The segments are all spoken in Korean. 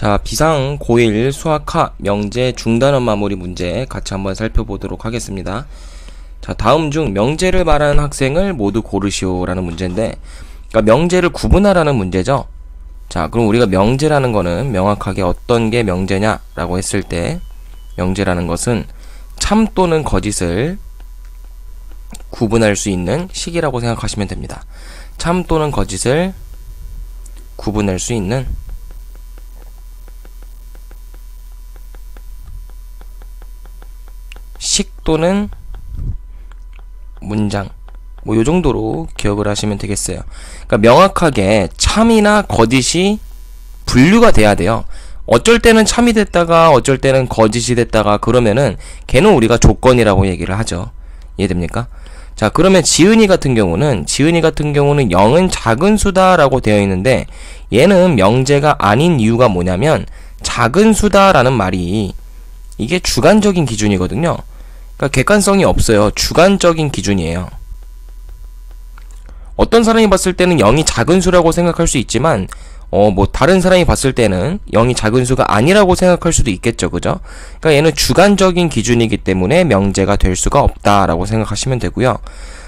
자, 비상 고1 수학하 명제 중단원 마무리 문제 같이 한번 살펴보도록 하겠습니다. 자, 다음 중 명제를 말하는 학생을 모두 고르시오 라는 문제인데, 그러니까 명제를 구분하라는 문제죠. 자, 그럼 우리가 명제라는 거는 명확하게 어떤 게 명제냐 라고 했을 때, 명제라는 것은 참 또는 거짓을 구분할 수 있는 식이라고 생각하시면 됩니다. 참 또는 거짓을 구분할 수 있는 식 또는 문장, 뭐 요 정도로 기억을 하시면 되겠어요. 그러니까 명확하게 참이나 거짓이 분류가 돼야 돼요. 어쩔 때는 참이 됐다가 어쩔 때는 거짓이 됐다가 그러면은 걔는 우리가 조건이라고 얘기를 하죠. 이해됩니까? 자, 그러면 지은이 같은 경우는 0은 작은 수다 라고 되어 있는데, 얘는 명제가 아닌 이유가 뭐냐면 작은 수다 라는 말이 이게 주관적인 기준이거든요. 그러니까 객관성이 없어요. 주관적인 기준이에요. 어떤 사람이 봤을 때는 0이 작은 수라고 생각할 수 있지만 뭐 다른 사람이 봤을 때는 0이 작은 수가 아니라고 생각할 수도 있겠죠. 그죠? 그러니까 얘는 주관적인 기준이기 때문에 명제가 될 수가 없다라고 생각하시면 되고요.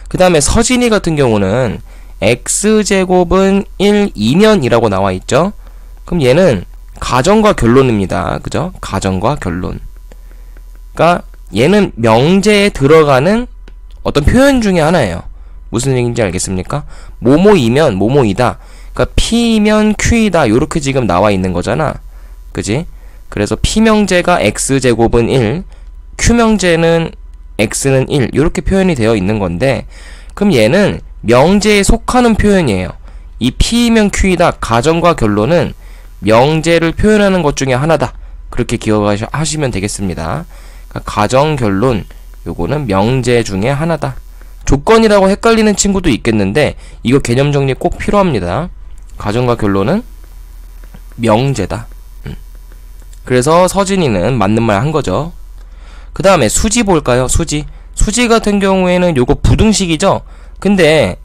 그 다음에 서진이 같은 경우는 x제곱은 1이면이라고 나와 있죠. 그럼 얘는 가정과 결론입니다. 그죠? 가정과 결론. 그러니까 얘는 명제에 들어가는 어떤 표현 중에 하나예요. 무슨 얘기인지 알겠습니까? 뭐뭐이면 뭐뭐이다. 그러니까 P면 Q이다. 요렇게 지금 나와 있는 거잖아. 그지? 그래서 P명제가 X제곱은 1, Q명제는 X는 1. 요렇게 표현이 되어 있는 건데, 그럼 얘는 명제에 속하는 표현이에요. 이 P면 Q이다. 가정과 결론은 명제를 표현하는 것 중에 하나다. 그렇게 기억하시면 되겠습니다. 그러니까 가정, 결론, 요거는 명제 중에 하나다. 조건이라고 헷갈리는 친구도 있겠는데 이거 개념 정리 꼭 필요합니다. 가정과 결론은 명제다. 그래서 서진이는 맞는 말 한 거죠. 그 다음에 수지 볼까요? 수지 같은 경우에는 요거 부등식이죠. 근데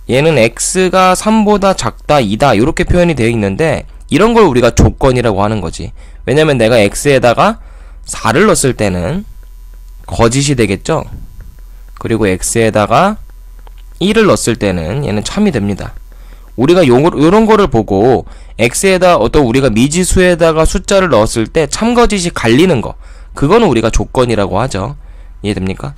얘는 x가 3보다 작다, 2다 이렇게 표현이 되어 있는데, 이런 걸 우리가 조건이라고 하는 거지. 왜냐면 내가 x에다가 4를 넣었을 때는 거짓이 되겠죠. 그리고 x에다가 1을 넣었을 때는 얘는 참이 됩니다. 우리가 요런 거를 보고 x에다 어떤 우리가 미지수에다가 숫자를 넣었을 때 참거짓이 갈리는 거, 그거는 우리가 조건이라고 하죠. 이해됩니까?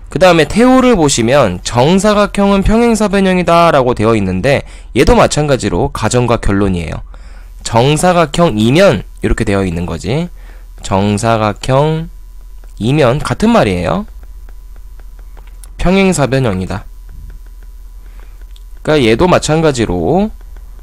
그 다음에 태호를 보시면 정사각형은 평행사변형이다 라고 되어 있는데, 얘도 마찬가지로 가정과 결론이에요. 정사각형이면 이렇게 되어 있는 거지. 정사각형이면 같은 말이에요. 평행사변형이다. 그러니까 얘도 마찬가지로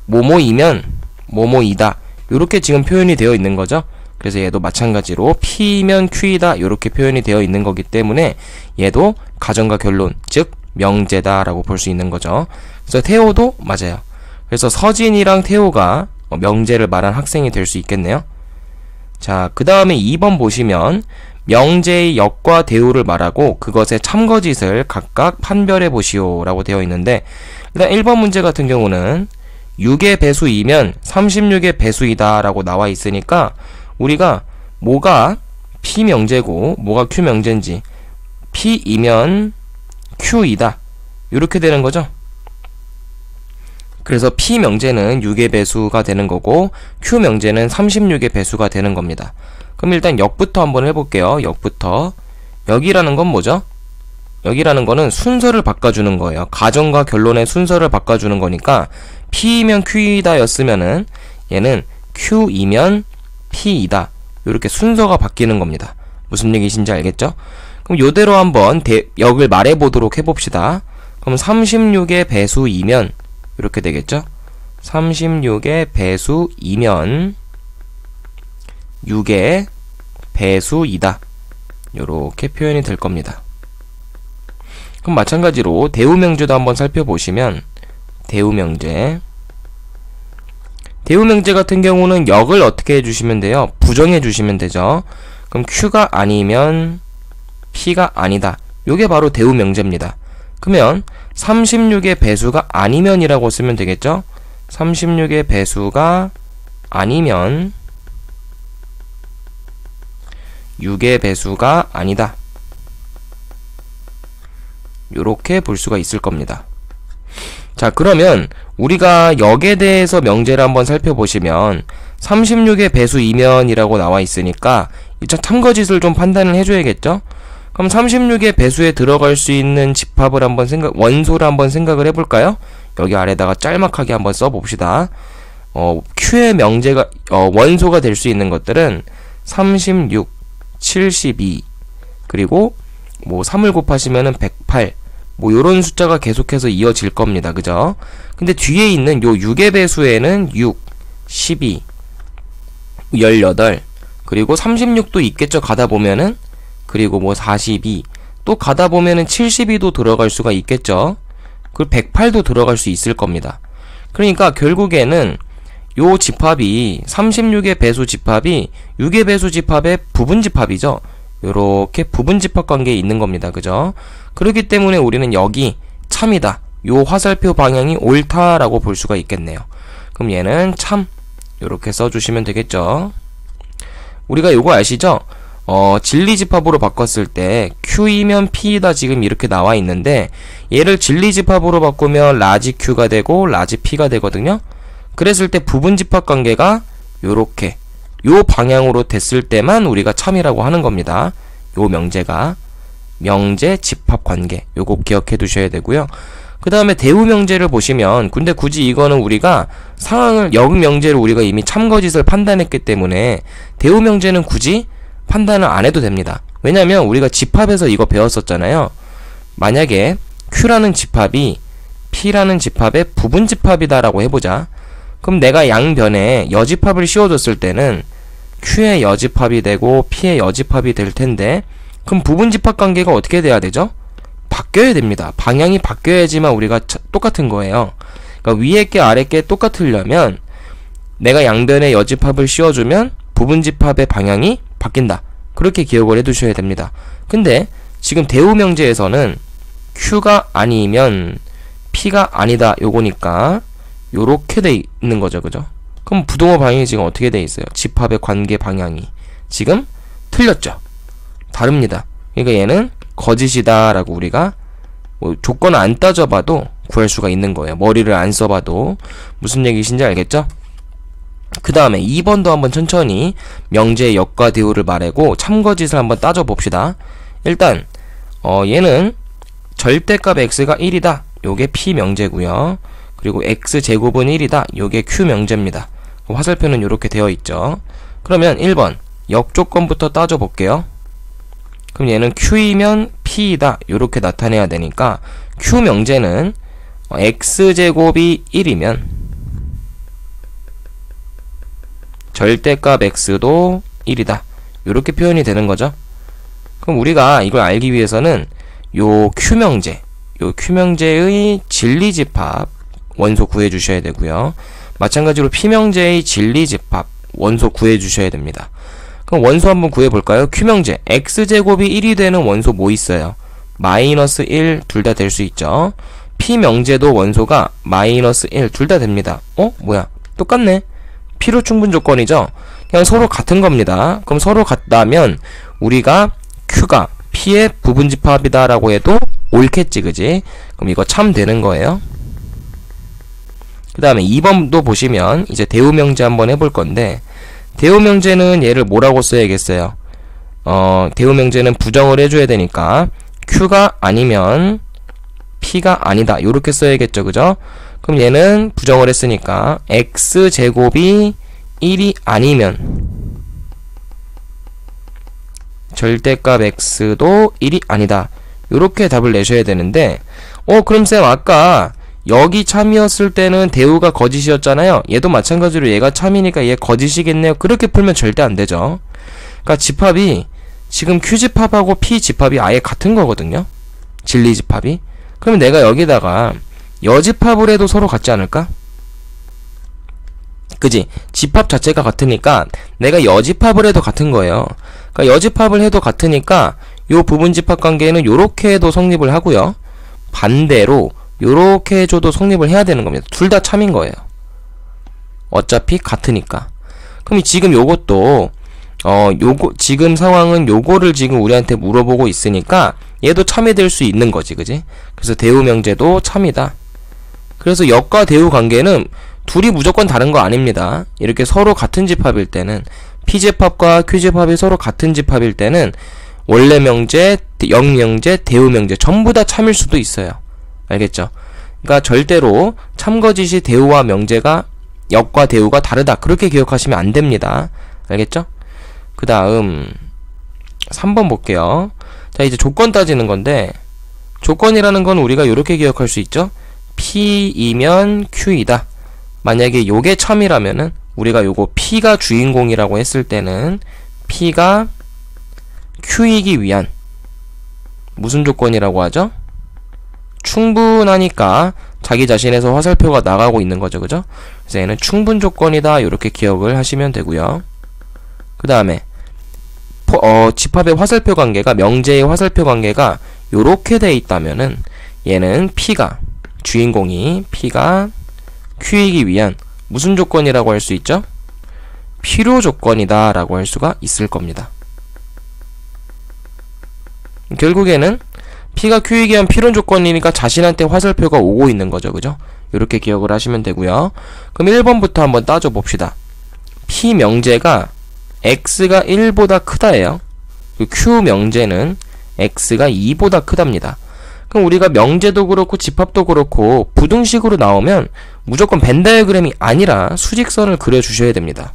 뭐뭐이면 뭐뭐이다. 요렇게 지금 표현이 되어 있는 거죠. 그래서 얘도 마찬가지로 P면 Q이다. 요렇게 표현이 되어 있는 거기 때문에 얘도 가정과 결론, 즉 명제다 라고 볼 수 있는 거죠. 그래서 태호도 맞아요. 그래서 서진이랑 태호가 명제를 말한 학생이 될 수 있겠네요. 자, 그 다음에 2번 보시면 명제의 역과 대우를 말하고 그것의 참거짓을 각각 판별해 보시오 라고 되어 있는데, 일단 1번 문제 같은 경우는 6의 배수이면 36의 배수이다 라고 나와 있으니까 우리가 뭐가 P명제고 뭐가 Q명제인지, P이면 Q이다 이렇게 되는 거죠. 그래서 P명제는 6의 배수가 되는 거고 Q명제는 36의 배수가 되는 겁니다. 그럼 일단 역부터 한번 해볼게요. 역부터. 역이라는 건 뭐죠? 역이라는 거는 순서를 바꿔주는 거예요. 가정과 결론의 순서를 바꿔주는 거니까 P이면 Q이다 였으면은 얘는 Q이면 P이다. 이렇게 순서가 바뀌는 겁니다. 무슨 얘기신지 알겠죠? 그럼 요대로 한번 역을 말해보도록 해봅시다. 그럼 36의 배수이면 이렇게 되겠죠? 36의 배수이면 6의 배수이다. 요렇게 표현이 될 겁니다. 그럼 마찬가지로 대우명제도 한번 살펴보시면 대우명제 같은 경우는 역을 어떻게 해주시면 돼요? 부정해 주시면 되죠. 그럼 Q가 아니면 P가 아니다. 요게 바로 대우명제입니다. 그러면 36의 배수가 아니면이라고 쓰면 되겠죠? 36의 배수가 아니면 6의 배수가 아니다. 요렇게 볼 수가 있을 겁니다. 자, 그러면 우리가 역에 대해서 명제를 한번 살펴보시면 36의 배수 이면이라고 나와 있으니까 이차 참거짓을 좀 판단을 해줘야겠죠? 그럼 36의 배수에 들어갈 수 있는 집합을 한번 원소를 한번 생각을 해볼까요? 여기 아래다가 짤막하게 한번 써봅시다. Q의 명제가, 원소가 될 수 있는 것들은 36, 72, 그리고 뭐 3을 곱하시면은 108, 뭐 요런 숫자가 계속해서 이어질 겁니다. 그죠? 근데 뒤에 있는 요 6의 배수에는 6, 12, 18, 그리고 36도 있겠죠. 가다 보면은. 그리고 뭐 42, 또 가다 보면은 72도 들어갈 수가 있겠죠. 그리고 108도 들어갈 수 있을 겁니다. 그러니까 결국에는 요 집합이 36의 배수 집합이 6의 배수 집합의 부분 집합이죠. 요렇게 부분 집합 관계에 있는 겁니다. 그죠? 그렇기 때문에 우리는 여기 참이다. 요 화살표 방향이 옳다라고 볼 수가 있겠네요. 그럼 얘는 참 요렇게 써주시면 되겠죠. 우리가 요거 아시죠? 진리집합으로 바꿨을 때 Q이면 P이다 지금 이렇게 나와 있는데 얘를 진리집합으로 바꾸면 라지 Q가 되고 라지 P가 되거든요. 그랬을 때 부분집합 관계가 요렇게 요 방향으로 됐을 때만 우리가 참이라고 하는 겁니다. 요 명제가 명제 집합 관계 요거 기억해 두셔야 되고요. 그 다음에 대우명제를 보시면 근데 굳이 이거는 우리가 상황을 역명제를 우리가 이미 참거짓을 판단했기 때문에 대우명제는 굳이 판단을 안 해도 됩니다. 왜냐면 우리가 집합에서 이거 배웠었잖아요. 만약에 Q라는 집합이 P라는 집합의 부분집합이다라고 해보자. 그럼 내가 양변에 여집합을 씌워줬을 때는 Q의 여집합이 되고 P의 여집합이 될 텐데 그럼 부분집합 관계가 어떻게 돼야 되죠? 바뀌어야 됩니다. 방향이 바뀌어야지만 우리가 똑같은 거예요. 그러니까 위에 게 아래 게 똑같으려면 내가 양변에 여집합을 씌워주면 부분집합의 방향이 바뀐다. 그렇게 기억을 해두셔야 됩니다. 근데 지금 대우명제에서는 Q가 아니면 P가 아니다 요거니까 요렇게 돼 있는 거죠. 그죠? 그럼 부동호 방향이 지금 어떻게 돼 있어요? 집합의 관계 방향이 지금 틀렸죠? 다릅니다. 그러니까 얘는 거짓이다 라고 우리가 뭐 조건을 안 따져봐도 구할 수가 있는 거예요. 머리를 안 써봐도. 무슨 얘기신지 알겠죠? 그 다음에 2번도 한번 천천히 명제의 역과 대우를 말하고 참거짓을 한번 따져봅시다. 일단 얘는 절대값 x가 1이다. 요게 p 명제고요. 그리고 x제곱은 1이다. 요게 q 명제입니다. 화살표는 이렇게 되어 있죠. 그러면 1번 역조건부터 따져볼게요. 그럼 얘는 q이면 p이다. 요렇게 나타내야 되니까 q 명제는 x제곱이 1이면 절대값 x도 1이다. 요렇게 표현이 되는 거죠. 그럼 우리가 이걸 알기 위해서는 요 Q명제의 진리집합 원소 구해주셔야 되고요. 마찬가지로 P명제의 진리집합 원소 구해주셔야 됩니다. 그럼 원소 한번 구해볼까요? Q명제 x제곱이 1이 되는 원소 뭐 있어요? 마이너스 1 둘 다 될 수 있죠. P명제도 원소가 마이너스 1 둘 다 됩니다. 뭐야? 똑같네. P로 충분 조건이죠? 그냥 서로 같은 겁니다. 그럼 서로 같다면 우리가 Q가 P의 부분집합이다 라고 해도 옳겠지, 그지? 그럼 이거 참 되는 거예요. 그 다음에 2번도 보시면 이제 대우명제 한번 해볼 건데 대우명제는 얘를 뭐라고 써야겠어요? 대우명제는 부정을 해줘야 되니까 Q가 아니면 P가 아니다. 요렇게 써야겠죠, 그죠? 그럼 얘는 부정을 했으니까 x제곱이 1이 아니면 절대값 x도 1이 아니다. 요렇게 답을 내셔야 되는데 그럼 쌤 아까 여기 참이었을 때는 대우가 거짓이었잖아요. 얘도 마찬가지로 얘가 참이니까 얘 거짓이겠네요. 그렇게 풀면 절대 안 되죠. 그러니까 집합이 지금 Q집합하고 P집합이 아예 같은 거거든요. 진리집합이. 그러면 내가 여기다가 여집합을 해도 서로 같지 않을까? 그지? 집합 자체가 같으니까 내가 여집합을 해도 같은 거예요. 그러니까 여집합을 해도 같으니까 요 부분집합 관계는 요렇게 해도 성립을 하고요. 반대로 요렇게 해줘도 성립을 해야 되는 겁니다. 둘 다 참인 거예요. 어차피 같으니까. 그럼 지금 요것도 요거 지금 상황은 요거를 지금 우리한테 물어보고 있으니까 얘도 참이 될 수 있는 거지, 그지? 그래서 대우 명제도 참이다. 그래서 역과 대우 관계는 둘이 무조건 다른 거 아닙니다. 이렇게 서로 같은 집합일 때는 P집합과 Q집합이 서로 같은 집합일 때는 원래 명제, 역명제, 대우 명제 전부 다 참일 수도 있어요. 알겠죠? 그러니까 절대로 참거짓이 대우와 명제가 역과 대우가 다르다. 그렇게 기억하시면 안 됩니다. 알겠죠? 그 다음 3번 볼게요. 자, 이제 조건 따지는 건데 조건이라는 건 우리가 이렇게 기억할 수 있죠? P이면 Q이다. 만약에 요게 참이라면은 우리가 요거 P가 주인공이라고 했을 때는 P가 Q이기 위한 무슨 조건이라고 하죠? 충분하니까 자기 자신에서 화살표가 나가고 있는 거죠. 그죠? 그래서 얘는 충분 조건이다. 이렇게 기억을 하시면 되고요. 그 다음에 집합의 화살표 관계가 명제의 화살표 관계가 요렇게 돼 있다면은 얘는 P가 주인공이 P가 Q이기 위한 무슨 조건이라고 할 수 있죠? 필요 조건이다 라고 할 수가 있을 겁니다. 결국에는 P가 Q이기 위한 필요 조건이니까 자신한테 화살표가 오고 있는 거죠. 그죠? 이렇게 기억을 하시면 되고요. 그럼 1번부터 한번 따져 봅시다. P 명제가 X가 1보다 크다예요. Q 명제는 X가 2보다 크답니다. 그럼 우리가 명제도 그렇고 집합도 그렇고 부등식으로 나오면 무조건 벤 다이어그램이 아니라 수직선을 그려주셔야 됩니다.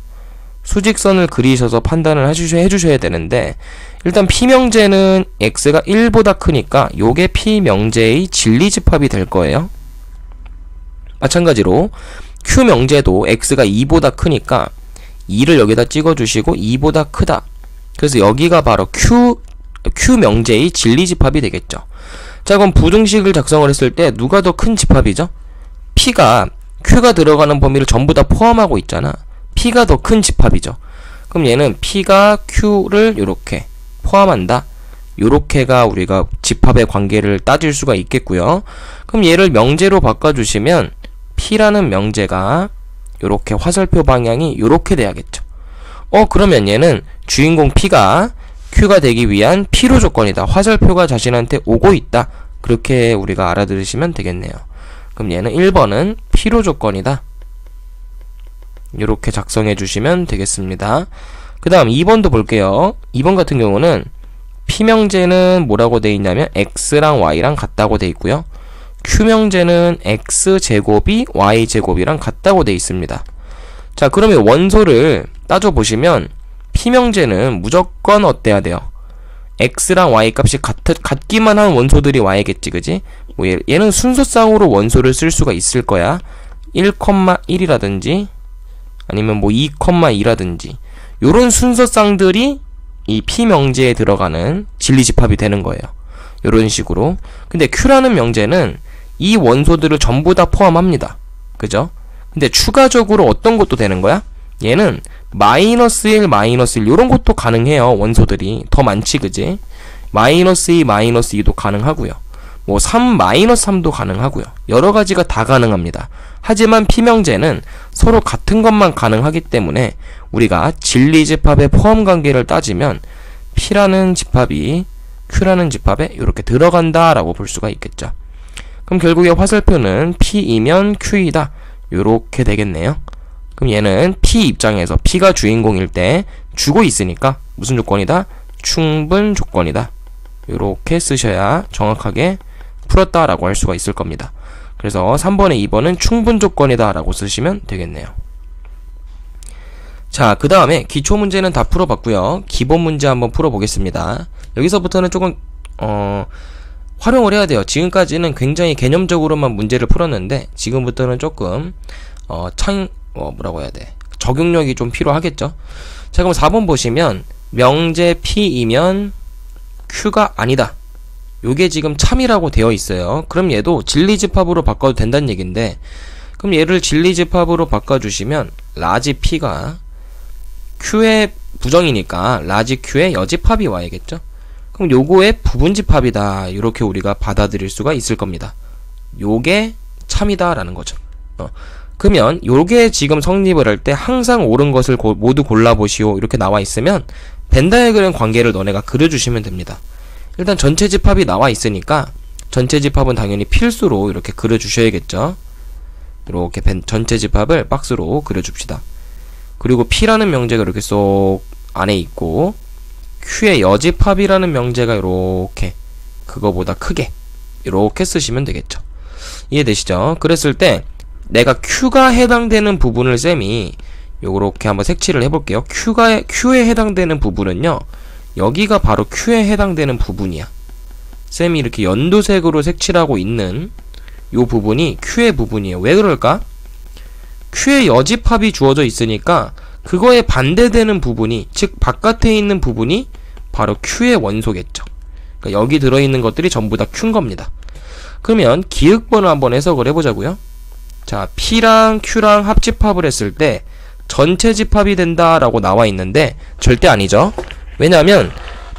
수직선을 그리셔서 판단을 해주셔야 되는데 일단 P명제는 X가 1보다 크니까 요게 P명제의 진리집합이 될 거예요. 마찬가지로 Q명제도 X가 2보다 크니까 2를 여기다 찍어주시고 2보다 크다. 그래서 여기가 바로 Q명제의 진리집합이 되겠죠. 자, 그럼 부등식을 작성을 했을 때 누가 더 큰 집합이죠? P가 Q가 들어가는 범위를 전부 다 포함하고 있잖아. P가 더 큰 집합이죠. 그럼 얘는 P가 Q를 이렇게 포함한다. 요렇게가 우리가 집합의 관계를 따질 수가 있겠고요. 그럼 얘를 명제로 바꿔주시면 P라는 명제가 요렇게 화살표 방향이 요렇게 돼야겠죠. 그러면 얘는 주인공 P가 Q가 되기 위한 필요 조건이다. 화살표가 자신한테 오고 있다. 그렇게 우리가 알아들으시면 되겠네요. 그럼 얘는 1번은 필요 조건이다. 이렇게 작성해 주시면 되겠습니다. 그 다음 2번도 볼게요. 2번 같은 경우는 P명제는 뭐라고 돼 있냐면 X랑 Y랑 같다고 돼 있고요. Q명제는 X제곱이 Y제곱이랑 같다고 돼 있습니다. 자, 그러면 원소를 따져보시면 P명제는 무조건 어때야 돼요? X랑 Y 값이 같기만 한 원소들이 Y겠지, 그지? 뭐 얘는 순서상으로 원소를 쓸 수가 있을 거야. 1,1이라든지 아니면 뭐 2,2라든지 요런 순서쌍들이 이 P명제에 들어가는 진리집합이 되는 거예요. 요런 식으로. 근데 Q라는 명제는 이 원소들을 전부 다 포함합니다. 그죠? 근데 추가적으로 어떤 것도 되는 거야? 얘는 -1, -1 요런 것도 가능해요. 원소들이 더 많지, 그지? -2, -2도 가능하고요. 뭐 3, -3도 가능하고요. 여러 가지가 다 가능합니다. 하지만 P명제는 서로 같은 것만 가능하기 때문에 우리가 진리집합의 포함관계를 따지면 P라는 집합이 Q라는 집합에 이렇게 들어간다라고 볼 수가 있겠죠. 그럼 결국에 화살표는 P이면 Q이다. 요렇게 되겠네요. 그럼 얘는 P 입장에서 P가 주인공일 때 주고 있으니까 무슨 조건이다? 충분 조건이다. 요렇게 쓰셔야 정확하게 풀었다라고 할 수가 있을 겁니다. 그래서 3번에 2번은 충분 조건이다 라고 쓰시면 되겠네요. 자, 그 다음에 기초 문제는 다 풀어봤고요. 기본 문제 한번 풀어보겠습니다. 여기서부터는 조금 활용을 해야 돼요. 지금까지는 굉장히 개념적으로만 문제를 풀었는데 지금부터는 조금 뭐라고 해야 돼? 적용력이 좀 필요하겠죠. 자, 그럼 4번 보시면 명제 P이면 Q가 아니다. 요게 지금 참이라고 되어 있어요. 그럼 얘도 진리집합으로 바꿔도 된다는 얘기인데, 그럼 얘를 진리집합으로 바꿔주시면 라지 P가 Q의 부정이니까 라지 Q의 여집합이 와야겠죠. 그럼 요거의 부분집합이다. 이렇게 우리가 받아들일 수가 있을 겁니다. 요게 참이다 라는 거죠. 그러면 요게 지금 성립을 할 때 항상 옳은 것을 모두 골라보시오 이렇게 나와 있으면 벤 다이어그램 관계를 너네가 그려주시면 됩니다. 일단 전체 집합이 나와 있으니까 전체 집합은 당연히 필수로 이렇게 그려주셔야겠죠. 이렇게 전체 집합을 박스로 그려줍시다. 그리고 P라는 명제가 이렇게 쏙 안에 있고 Q의 여집합이라는 명제가 이렇게 그거보다 크게 이렇게 쓰시면 되겠죠. 이해되시죠? 그랬을 때 내가 Q가 해당되는 부분을 쌤이 요렇게 한번 색칠을 해볼게요. Q에 해당되는 부분은요, 여기가 바로 Q에 해당되는 부분이야. 쌤이 이렇게 연두색으로 색칠하고 있는 요 부분이 Q의 부분이에요. 왜 그럴까? Q의 여집합이 주어져 있으니까 그거에 반대되는 부분이, 즉 바깥에 있는 부분이 바로 Q의 원소겠죠. 그러니까 여기 들어있는 것들이 전부 다 Q인 겁니다. 그러면 기역번을 한번 해석을 해보자고요. 자, P랑 Q랑 합집합을 했을 때 전체 집합이 된다라고 나와 있는데 절대 아니죠. 왜냐하면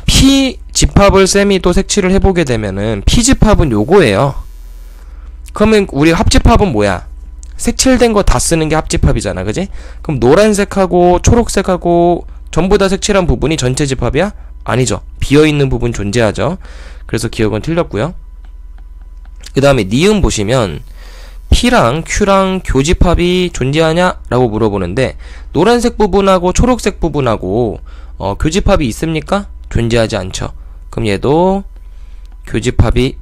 P 집합을 쌤이 또 색칠을 해보게 되면은 P 집합은 요거예요. 그러면 우리 합집합은 뭐야? 색칠된 거 다 쓰는 게 합집합이잖아, 그지? 그럼 노란색하고 초록색하고 전부 다 색칠한 부분이 전체 집합이야? 아니죠. 비어있는 부분 존재하죠. 그래서 기억은 틀렸고요. 그 다음에 니은 보시면 P랑 Q랑 교집합이 존재하냐? 라고 물어보는데 노란색 부분하고 초록색 부분하고 교집합이 있습니까? 존재하지 않죠. 그럼 얘도 교집합이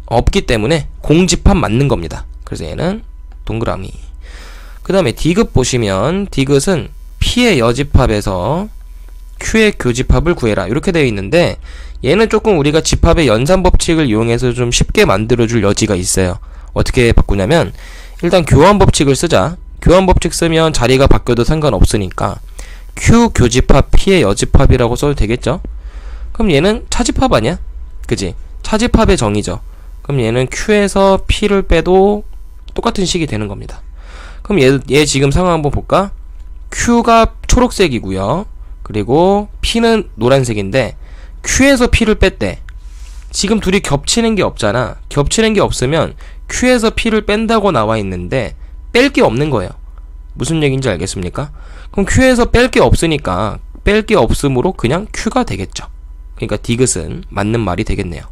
없기 때문에 공집합 맞는 겁니다. 그래서 얘는 동그라미. 그 다음에 D급 보시면 D급은 P의 여집합에서 Q의 교집합을 구해라 이렇게 되어 있는데 얘는 조금 우리가 집합의 연산법칙을 이용해서 좀 쉽게 만들어줄 여지가 있어요. 어떻게 바꾸냐면 일단 교환법칙을 쓰자. 교환법칙 쓰면 자리가 바뀌어도 상관없으니까 Q 교집합 P의 여집합이라고 써도 되겠죠? 그럼 얘는 차집합 아니야? 그지? 차집합의 정의죠. 그럼 얘는 Q에서 P를 빼도 똑같은 식이 되는 겁니다. 그럼 얘 지금 상황 한번 볼까? Q가 초록색이고요. 그리고 P는 노란색인데 Q에서 P를 뺐대. 지금 둘이 겹치는 게 없잖아. 겹치는 게 없으면 Q에서 P를 뺀다고 나와 있는데 뺄 게 없는 거예요. 무슨 얘기인지 알겠습니까? 그럼 Q에서 뺄 게 없으니까 뺄 게 없으므로 그냥 Q가 되겠죠. 그러니까 디귿은 맞는 말이 되겠네요.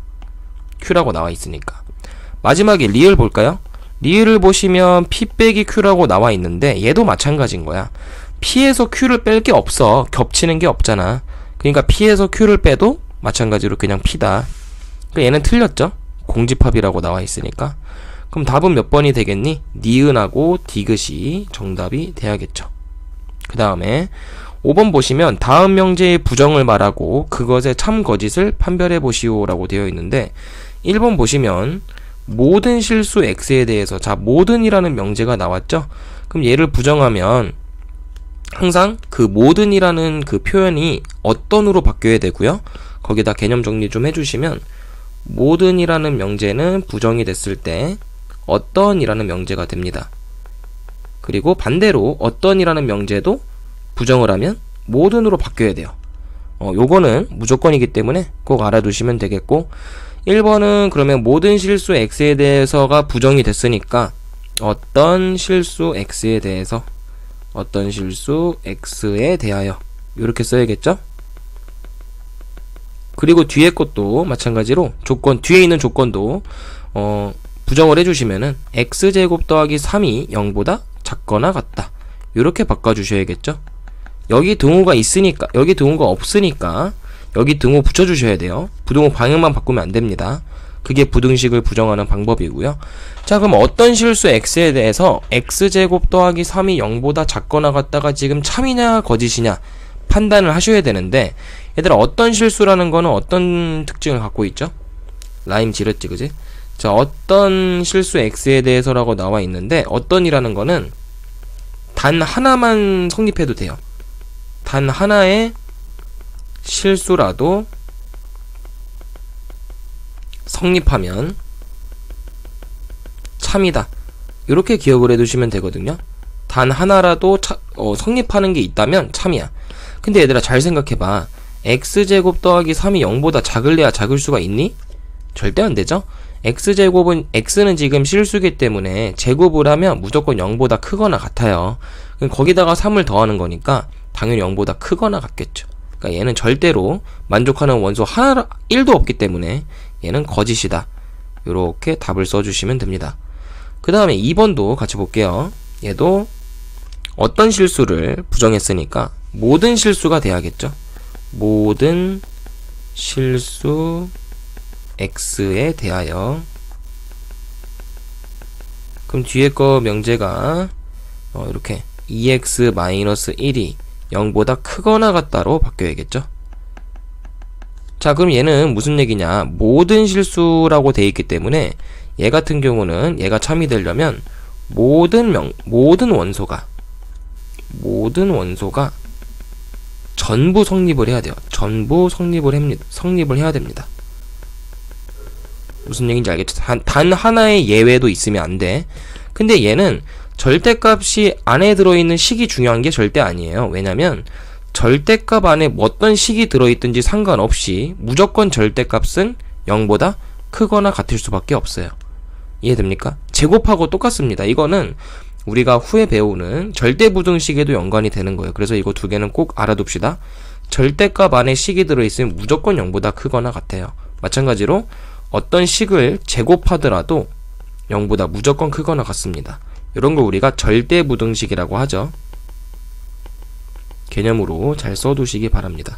Q라고 나와 있으니까. 마지막에 리을 볼까요? 리을을 보시면 P 빼기 Q라고 나와 있는데 얘도 마찬가지인 거야. P에서 Q를 뺄 게 없어. 겹치는 게 없잖아. 그러니까 P에서 Q를 빼도 마찬가지로 그냥 P다. 그러니까 얘는 틀렸죠? 공집합이라고 나와 있으니까. 그럼 답은 몇 번이 되겠니? 니은하고 디귿이 정답이 돼야겠죠. 그 다음에 5번 보시면 다음 명제의 부정을 말하고 그것의 참 거짓을 판별해 보시오 라고 되어 있는데 1번 보시면 모든 실수 x에 대해서, 자 모든이라는 명제가 나왔죠? 그럼 얘를 부정하면 항상 그 모든이라는 그 표현이 어떤으로 바뀌어야 되고요. 거기다 개념 정리 좀 해주시면 모든이라는 명제는 부정이 됐을 때 어떤이라는 명제가 됩니다. 그리고 반대로 어떤이라는 명제도 부정을 하면 모든으로 바뀌어야 돼요. 요거는 무조건이기 때문에 꼭 알아두시면 되겠고 1번은 그러면 모든 실수 x에 대해서가 부정이 됐으니까 어떤 실수 x에 대해서 어떤 실수 x에 대하여 이렇게 써야겠죠? 그리고 뒤에 것도 마찬가지로 조건, 뒤에 있는 조건도 부정을 해주시면은 x제곱 더하기 3이 0보다 작거나 같다. 이렇게 바꿔주셔야겠죠? 여기 등호가 있으니까, 여기 등호가 없으니까 여기 등호 붙여주셔야 돼요. 부등호 방향만 바꾸면 안됩니다. 그게 부등식을 부정하는 방법이고요. 자, 그럼 어떤 실수 x에 대해서 x제곱 더하기 3이 0보다 작거나 같다가 지금 참이냐 거짓이냐 판단을 하셔야 되는데 얘들아 어떤 실수라는 거는 어떤 특징을 갖고 있죠? 라임 지렸지, 그지? 자, 어떤 실수 x에 대해서라고 나와 있는데 어떤이라는 거는 단 하나만 성립해도 돼요. 단 하나의 실수라도 성립하면 참이다. 이렇게 기억을 해두시면 되거든요. 단 하나라도 성립하는 게 있다면 참이야. 근데 얘들아 잘 생각해봐. x제곱 더하기 3이 0보다 작을래야 작을 수가 있니? 절대 안되죠? x제곱은 x는 지금 실수기 때문에 제곱을 하면 무조건 0보다 크거나 같아요. 그럼 거기다가 3을 더하는 거니까 당연히 0보다 크거나 같겠죠. 그러니까 얘는 절대로 만족하는 원소 하나 1도 없기 때문에 얘는 거짓이다. 요렇게 답을 써주시면 됩니다. 그 다음에 2번도 같이 볼게요. 얘도 어떤 실수를 부정했으니까 모든 실수가 돼야겠죠. 모든 실수 x에 대하여. 그럼 뒤에 거 명제가 이렇게 2x-1이 0보다 크거나 같다로 바뀌어야겠죠. 자, 그럼 얘는 무슨 얘기냐? 모든 실수라고 돼 있기 때문에 얘 같은 경우는 얘가 참이 되려면 모든 원소가 전부 성립을 해야 돼요. 전부 성립을 해야 됩니다. 무슨 얘기인지 알겠죠? 단 하나의 예외도 있으면 안 돼. 근데 얘는 절대값이 안에 들어있는 식이 중요한 게 절대 아니에요. 왜냐면 절대값 안에 어떤 식이 들어있든지 상관없이 무조건 절대값은 0보다 크거나 같을 수밖에 없어요. 이해됩니까? 제곱하고 똑같습니다. 이거는 우리가 후에 배우는 절대부등식에도 연관이 되는 거예요. 그래서 이거 두 개는 꼭 알아둡시다. 절대값 안에 식이 들어있으면 무조건 0보다 크거나 같아요. 마찬가지로 어떤 식을 제곱하더라도 0보다 무조건 크거나 같습니다. 이런 거 우리가 절대부등식이라고 하죠. 개념으로 잘 써두시기 바랍니다.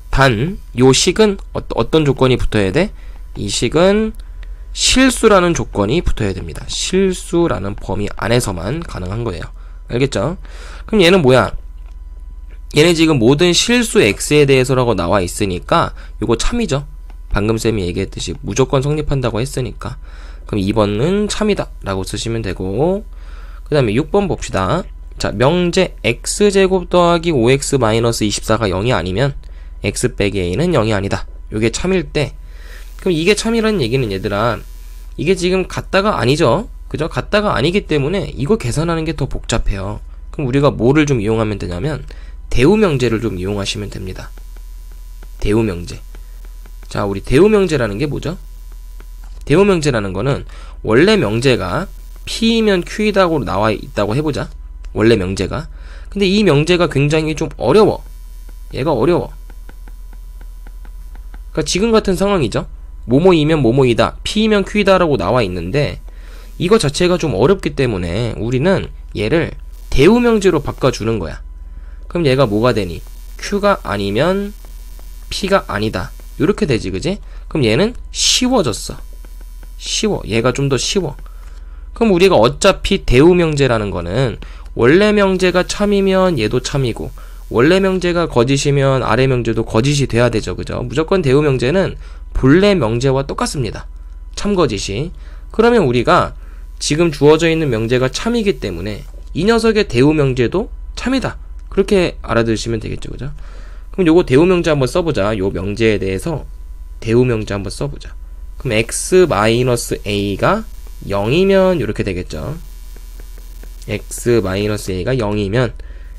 단, 요 식은 어떤 조건이 붙어야 돼? 이 식은 실수라는 조건이 붙어야 됩니다. 실수라는 범위 안에서만 가능한 거예요. 알겠죠? 그럼 얘는 뭐야? 얘는 지금 모든 실수 x에 대해서라고 나와 있으니까 요거 참이죠. 방금 쌤이 얘기했듯이 무조건 성립한다고 했으니까. 그럼 2번은 참이다 라고 쓰시면 되고, 그 다음에 6번 봅시다. 자, 명제 x제곱 더하기 5x-24가 0이 아니면 x 빼기 a는 0이 아니다. 요게 참일 때, 그럼 이게 참이라는 얘기는 얘들아, 이게 지금 같다가 아니죠. 그죠? 같다가 아니기 때문에 이거 계산하는 게 더 복잡해요. 그럼 우리가 뭐를 좀 이용하면 되냐면 대우명제를 좀 이용하시면 됩니다. 대우명제. 자, 우리 대우명제라는 게 뭐죠? 대우명제라는 거는 원래 명제가 P이면 Q이다고 나와 있다고 해보자. 원래 명제가. 근데 이 명제가 굉장히 좀 어려워. 얘가 어려워. 그러니까 지금 같은 상황이죠. 뭐뭐이면 뭐뭐이다, P이면 Q이다 라고 나와 있는데 이거 자체가 좀 어렵기 때문에 우리는 얘를 대우명제로 바꿔주는 거야. 그럼 얘가 뭐가 되니? Q가 아니면 P가 아니다. 이렇게 되지, 그지? 그럼 얘는 쉬워졌어. 쉬워. 얘가 좀 더 쉬워. 그럼 우리가 어차피 대우명제라는 거는 원래 명제가 참이면 얘도 참이고 원래 명제가 거짓이면 아래 명제도 거짓이 돼야 되죠. 그죠? 무조건 대우명제는 본래 명제와 똑같습니다. 참거짓이. 그러면 우리가 지금 주어져 있는 명제가 참이기 때문에 이 녀석의 대우명제도 참이다. 그렇게 알아두시면 되겠죠. 그죠? 그럼 요거 대우명제 한번 써보자. 요 명제에 대해서 대우명제 한번 써보자. 그럼 x-a가 0이면 이렇게 되겠죠. x-a가 0이면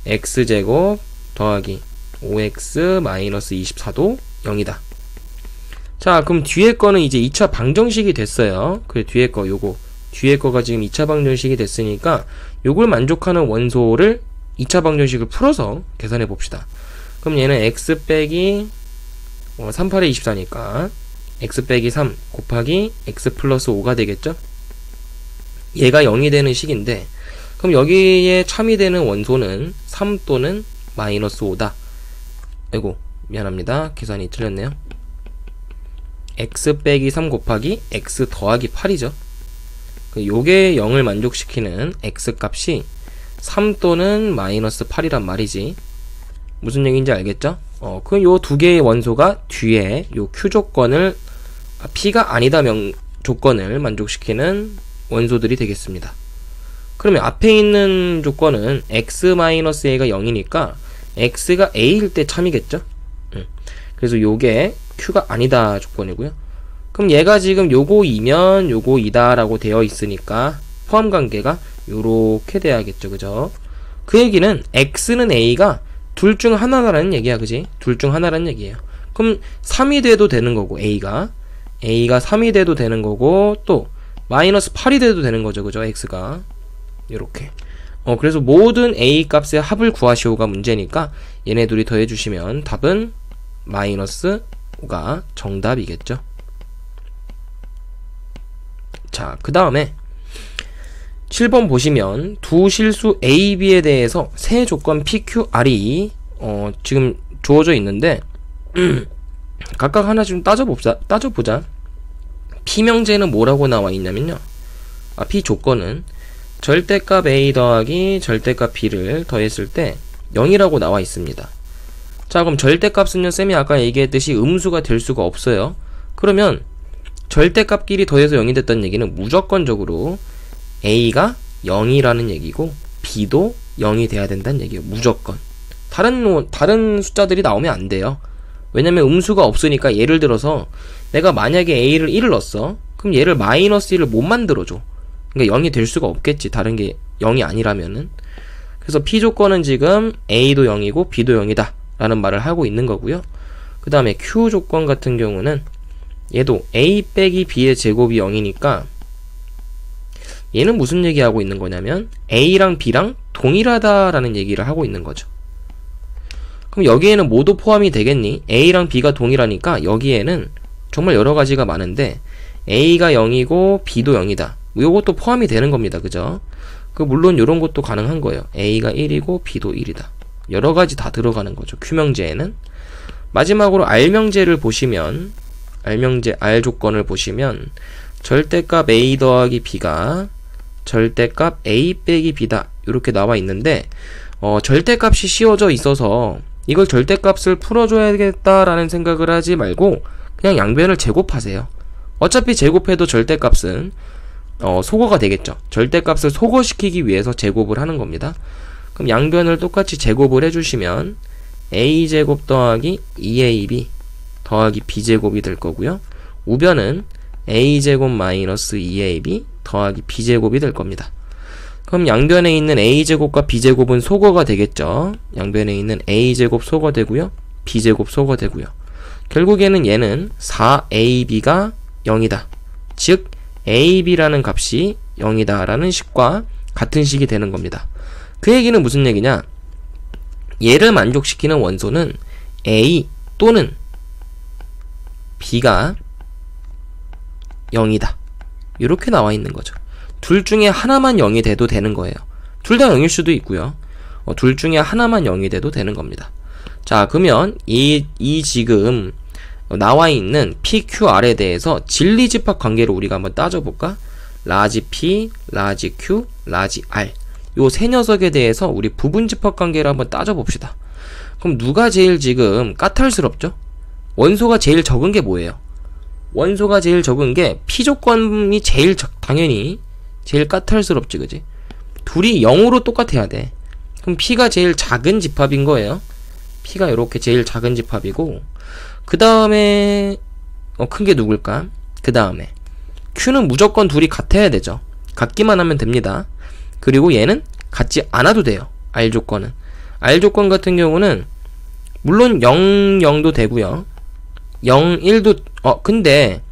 x제곱 더하기 5x-24도 0이다. 자, 그럼 뒤에 거는 이제 2차 방정식이 됐어요. 그래, 뒤에 거, 요거. 뒤에 거가 지금 2차 방정식이 됐으니까 요걸 만족하는 원소를 2차 방정식을 풀어서 계산해 봅시다. 그럼 얘는 x 빼기 38에 24니까 x 빼기 3 곱하기 x 플러스 5가 되겠죠? 얘가 0이 되는 식인데, 그럼 여기에 참이 되는 원소는 3 또는 마이너스 5다. 아이고, 미안합니다. 계산이 틀렸네요. x 빼기 3 곱하기 x 더하기 8이죠. 요게 0을 만족시키는 x 값이 3 또는 마이너스 8이란 말이지. 무슨 얘기인지 알겠죠? 그럼 요 두 개의 원소가 뒤에 요 q 조건을 p가 아니다 조건을 만족시키는 원소들이 되겠습니다. 그러면 앞에 있는 조건은 x-a가 0이니까 x가 a일 때 참이겠죠? 그래서 요게 q가 아니다 조건이고요. 그럼 얘가 지금 요거이면 요거이다 라고 되어 있으니까 포함관계가 요렇게 돼야겠죠. 그죠? 그 얘기는 x는 a가 둘 중 하나라는 얘기야. 그지? 둘 중 하나라는 얘기예요. 그럼 3이 돼도 되는 거고 a가 a가 3이 돼도 되는 거고 또 마이너스 8이 돼도 되는 거죠. 그죠? x가 요렇게. 그래서 모든 a 값의 합을 구하시오가 문제니까 얘네 둘이 더해주시면 답은 마이너스 5가 정답이겠죠. 자, 그 다음에 7번 보시면 두 실수 a, b에 대해서 세 조건 p, q, r이 지금 주어져 있는데 각각 하나 좀 따져보자. p 명제는 뭐라고 나와 있냐면요. p 조건은 절대값 a 더하기 절대값 b를 더했을 때 0이라고 나와 있습니다. 자, 그럼 절대값은요, 쌤이 아까 얘기했듯이 음수가 될 수가 없어요. 그러면 절대값끼리 더해서 0이 됐다는 얘기는 무조건적으로 a가 0이라는 얘기고 b도 0이 돼야 된다는 얘기예요. 무조건. 다른 숫자들이 나오면 안 돼요. 왜냐면 음수가 없으니까 예를 들어서 내가 만약에 a를 1을 넣었어. 그럼 얘를 마이너스 1을 못 만들어줘. 그러니까 0이 될 수가 없겠지. 다른 게 0이 아니라면은. 그래서 p 조건은 지금 a도 0이고 b도 0이다 라는 말을 하고 있는 거고요. 그 다음에 q 조건 같은 경우는 얘도 a 빼기 b의 제곱이 0이니까 얘는 무슨 얘기하고 있는 거냐면 a랑 b랑 동일하다라는 얘기를 하고 있는 거죠. 그럼 여기에는 모두 포함이 되겠니? a랑 b가 동일하니까 여기에는 정말 여러 가지가 많은데 a가 0이고 b도 0이다. 요것도 포함이 되는 겁니다. 그죠? 물론 요런 것도 가능한 거예요. a가 1이고 b도 1이다. 여러 가지 다 들어가는 거죠. Q명제에는. 마지막으로 R명제를 보시면 R 조건을 보시면 절대값 a 더하기 b가 절대값 a 빼기 b다. 이렇게 나와 있는데 절대값이 씌워져 있어서 이걸 절대값을 풀어줘야겠다라는 생각을 하지 말고 그냥 양변을 제곱하세요. 어차피 제곱해도 절대값은 소거가 되겠죠. 절대값을 소거시키기 위해서 제곱을 하는 겁니다. 그럼 양변을 똑같이 제곱을 해주시면 a제곱 더하기 2ab 더하기 b제곱이 될 거고요. 우변은 a제곱 마이너스 2ab 더하기 b제곱이 될 겁니다. 그럼 양변에 있는 a제곱과 b제곱은 소거가 되겠죠. 양변에 있는 a제곱 소거되고요. b제곱 소거되고요. 결국에는 얘는 4ab가 0이다. 즉 ab라는 값이 0이다 라는 식과 같은 식이 되는 겁니다. 그 얘기는 무슨 얘기냐? 얘를 만족시키는 원소는 a 또는 b가 0이다. 이렇게 나와 있는 거죠. 둘 중에 하나만 0이 돼도 되는 거예요. 둘 다 0일 수도 있고요. 둘 중에 하나만 0이 돼도 되는 겁니다. 자, 그러면 이 지금 나와 있는 PQR에 대해서 진리집합 관계를 우리가 한번 따져볼까? 라지 P, 라지 Q, 라지 R 요 세 녀석에 대해서 우리 부분집합 관계를 한번 따져봅시다. 그럼 누가 제일 지금 까탈스럽죠? 원소가 제일 적은 게 뭐예요? 원소가 제일 적은 게 P 조건이 제일 당연히 제일 까탈스럽지, 그지? 둘이 0으로 똑같아야 돼. 그럼 P가 제일 작은 집합인 거예요. P가 이렇게 제일 작은 집합이고, 그 다음에 큰 게 누굴까? 그 다음에 Q는 무조건 둘이 같아야 되죠. 같기만 하면 됩니다. 그리고 얘는 같지 않아도 돼요. R 조건은. R 조건 같은 경우는 물론 0, 0도 되고요. 0, 1도 근데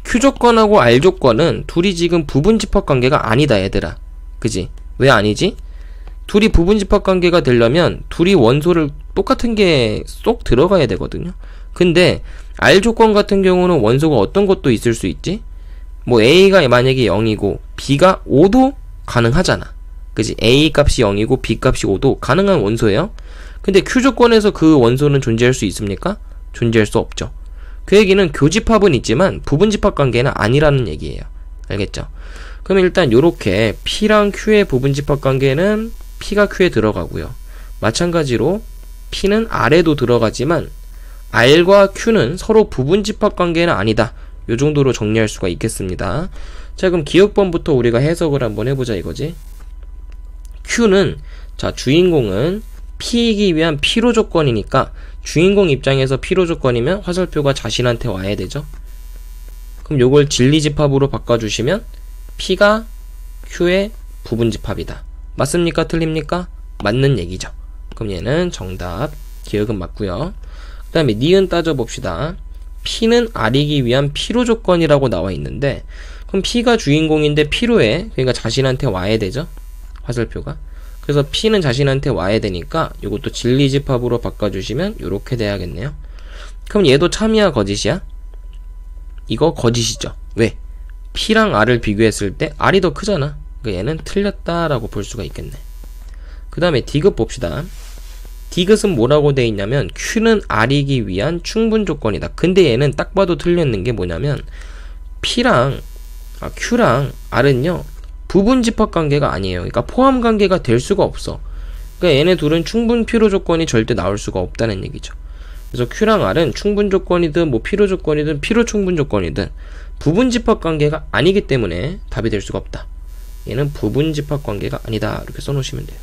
Q 조건하고 R 조건은 둘이 지금 부분집합 관계가 아니다, 얘들아. 그지? 왜 아니지? 둘이 부분집합 관계가 되려면 둘이 원소를 똑같은 게 쏙 들어가야 되거든요. 근데 R 조건 같은 경우는 원소가 어떤 것도 있을 수 있지? 뭐 A가 만약에 0이고 B가 5도 가능하잖아. 그지? A 값이 0이고 B 값이 5도 가능한 원소예요. 근데 Q 조건에서 그 원소는 존재할 수 있습니까? 존재할 수 없죠. 그 얘기는 교집합은 있지만 부분집합 관계는 아니라는 얘기예요. 알겠죠? 그럼 일단 요렇게 P랑 Q의 부분집합 관계는 P가 Q에 들어가고요. 마찬가지로 P는 R에도 들어가지만 R과 Q는 서로 부분집합 관계는 아니다. 요 정도로 정리할 수가 있겠습니다. 자, 그럼 기억번부터 우리가 해석을 한번 해보자 이거지. Q는 자, 주인공은 P이기 위한 필요 조건이니까 주인공 입장에서 필요 조건이면 화살표가 자신한테 와야 되죠. 그럼 요걸 진리집합으로 바꿔주시면 P가 Q의 부분집합이다. 맞습니까? 틀립니까? 맞는 얘기죠. 그럼 얘는 정답, 기억은 맞고요. 그 다음에 니은 따져봅시다. P는 R이기 위한 필요 조건이라고 나와 있는데, 그럼 P가 주인공인데 필요해. 그러니까 자신한테 와야 되죠, 화살표가. 그래서 P는 자신한테 와야 되니까 이것도 진리집합으로 바꿔주시면 이렇게 돼야겠네요. 그럼 얘도 참이야 거짓이야? 이거 거짓이죠. 왜? P랑 R을 비교했을 때 R이 더 크잖아. 그러니까 얘는 틀렸다라고 볼 수가 있겠네. 그 다음에 디귿 봅시다. 디귿은 뭐라고 돼 있냐면 Q는 R이기 위한 충분 조건이다. 근데 얘는 딱 봐도 틀렸는 게 뭐냐면 Q랑 R은요 부분 집합 관계가 아니에요. 그러니까 포함 관계가 될 수가 없어. 그러니까 얘네 둘은 충분 필요 조건이 절대 나올 수가 없다는 얘기죠. 그래서 Q랑 R은 충분 조건이든 뭐 필요 조건이든 필요 충분 조건이든 부분 집합 관계가 아니기 때문에 답이 될 수가 없다. 얘는 부분 집합 관계가 아니다. 이렇게 써놓으시면 돼요.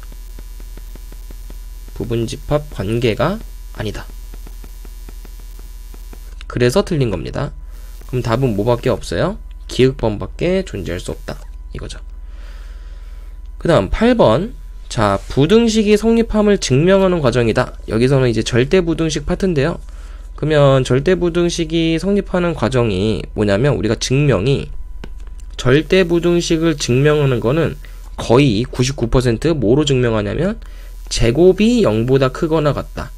부분 집합 관계가 아니다. 그래서 틀린 겁니다. 그럼 답은 뭐밖에 없어요? 기억번밖에 존재할 수 없다. 이거죠. 그 다음 8번. 자, 부등식이 성립함을 증명하는 과정이다. 여기서는 이제 절대부등식 파트인데요. 그러면 절대부등식이 성립하는 과정이 뭐냐면 우리가 증명이 절대부등식을 증명하는 거는 거의 99% 뭐로 증명하냐면 제곱이 0보다 크거나 같다.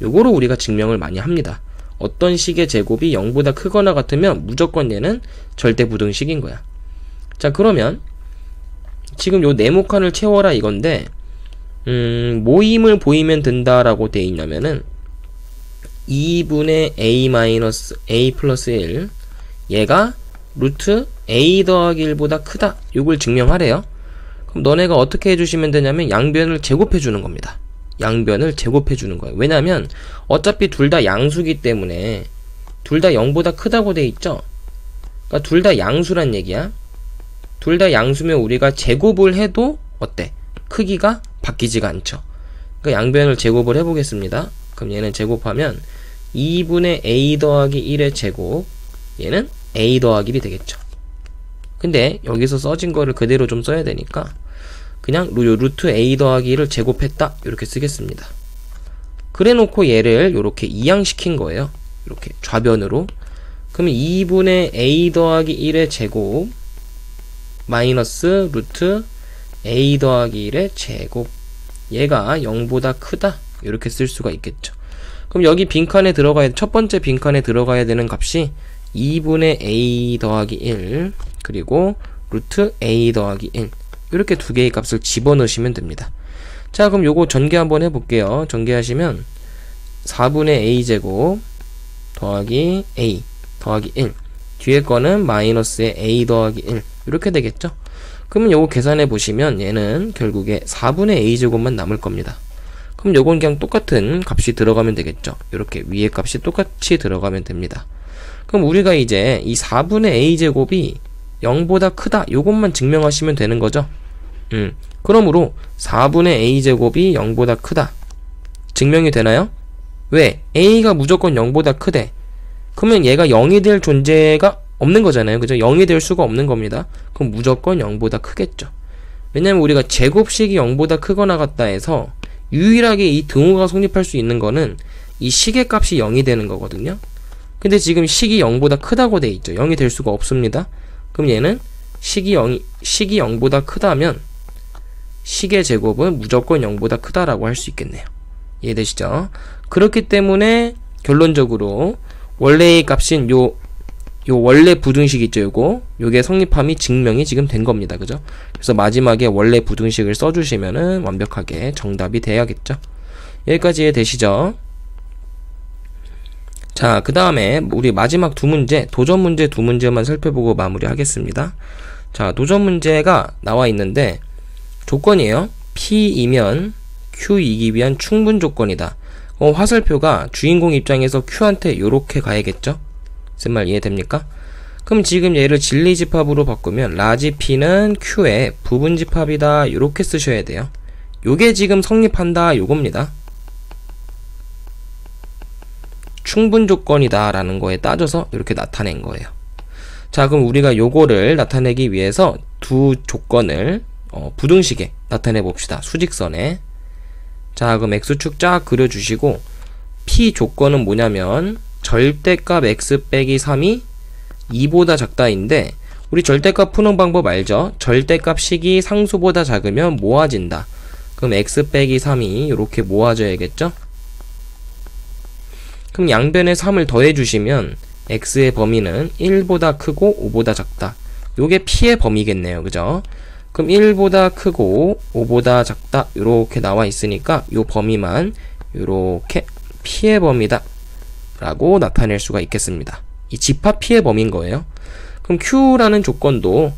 요거로 우리가 증명을 많이 합니다. 어떤 식의 제곱이 0보다 크거나 같으면 무조건 얘는 절대부등식인 거야. 자, 그러면 지금 요 네모칸을 채워라 이건데 모임을 보이면 된다라고 돼 있냐면은 2분의 a 플러스 1 얘가 루트 a 더하기 1보다 크다. 요걸 증명하래요. 그럼 너네가 어떻게 해주시면 되냐면 양변을 제곱해 주는 겁니다. 양변을 제곱해 주는 거예요. 왜냐면 어차피 둘 다 양수기 때문에 둘 다 0보다 크다고 돼 있죠. 그러니까 둘 다 양수란 얘기야. 둘 다 양수면 우리가 제곱을 해도 어때? 크기가 바뀌지가 않죠. 그러니까 양변을 제곱을 해보겠습니다. 그럼 얘는 제곱하면 2분의 a 더하기 1의 제곱, 얘는 a 더하기 1이 되겠죠. 근데 여기서 써진 거를 그대로 좀 써야 되니까 그냥 루트 a 더하기 1을 제곱했다 이렇게 쓰겠습니다. 그래 놓고 얘를 이렇게 이항시킨 거예요. 이렇게 좌변으로. 그러면 2분의 a 더하기 1의 제곱 마이너스 루트 a 더하기 1의 제곱, 얘가 0보다 크다 이렇게 쓸 수가 있겠죠. 그럼 여기 빈칸에 들어가야, 첫 번째 빈칸에 들어가야 되는 값이 2분의 a 더하기 1 그리고 루트 a 더하기 1 이렇게 두 개의 값을 집어넣으시면 됩니다. 자, 그럼 요거 전개 한번 해볼게요. 전개하시면 4분의 a제곱 더하기 a 더하기 1 뒤에 거는 마이너스의 a 더하기 1 이렇게 되겠죠. 그러면 요거 계산해 보시면 얘는 결국에 4분의 a제곱만 남을 겁니다. 그럼 요건 그냥 똑같은 값이 들어가면 되겠죠. 이렇게 위에 값이 똑같이 들어가면 됩니다. 그럼 우리가 이제 이 4분의 a제곱이 0보다 크다 요것만 증명하시면 되는 거죠. 그러므로 4분의 a제곱이 0보다 크다 증명이 되나요? 왜? a가 무조건 0보다 크대. 그러면 얘가 0이 될 존재가 없는 거잖아요. 그죠? 0이 될 수가 없는 겁니다. 그럼 무조건 0보다 크겠죠. 왜냐면 우리가 제곱식이 0보다 크거나 같다 해서 유일하게 이 등호가 성립할 수 있는 거는 이 식의 값이 0이 되는 거거든요. 근데 지금 식이 0보다 크다고 돼 있죠. 0이 될 수가 없습니다. 그럼 얘는 식이 0보다 크다면 식의 제곱은 무조건 0보다 크다라고 할 수 있겠네요. 이해되시죠? 그렇기 때문에 결론적으로 원래의 값인 요 원래 부등식 있죠, 요게 성립함이 증명이 지금 된 겁니다. 그죠? 그래서 마지막에 원래 부등식을 써주시면은 완벽하게 정답이 돼야겠죠? 여기까지 이해되시죠? 자, 그 다음에 우리 마지막 두 문제, 도전 문제 두 문제만 살펴보고 마무리하겠습니다. 자, 도전 문제가 나와 있는데 조건이에요. P이면 Q이기 위한 충분 조건이다. 화살표가 주인공 입장에서 Q한테 요렇게 가야겠죠? 무슨 말 이해됩니까? 그럼 지금 얘를 진리집합으로 바꾸면 라지 P는 Q의 부분집합이다 요렇게 쓰셔야 돼요. 요게 지금 성립한다 요겁니다. 충분 조건이다 라는 거에 따져서 이렇게 나타낸 거예요. 자, 그럼 우리가 요거를 나타내기 위해서 두 조건을 부등식에 나타내 봅시다. 수직선에. 자, 그럼 x축 쫙 그려주시고 P 조건은 뭐냐면 절대값 x 빼기 3이 2보다 작다인데 우리 절대값 푸는 방법 알죠? 절대값 식이 상수보다 작으면 모아진다. 그럼 x 빼기 3이 이렇게 모아져야겠죠? 그럼 양변에 3을 더해주시면 x의 범위는 1보다 크고 5보다 작다. 요게 p의 범위겠네요. 그죠? 그럼 1보다 크고 5보다 작다. 요렇게 나와 있으니까 요 범위만 요렇게 p의 범위다 라고 나타낼 수가 있겠습니다. 이 집합 p의 범위인 거예요. 그럼 q라는 조건도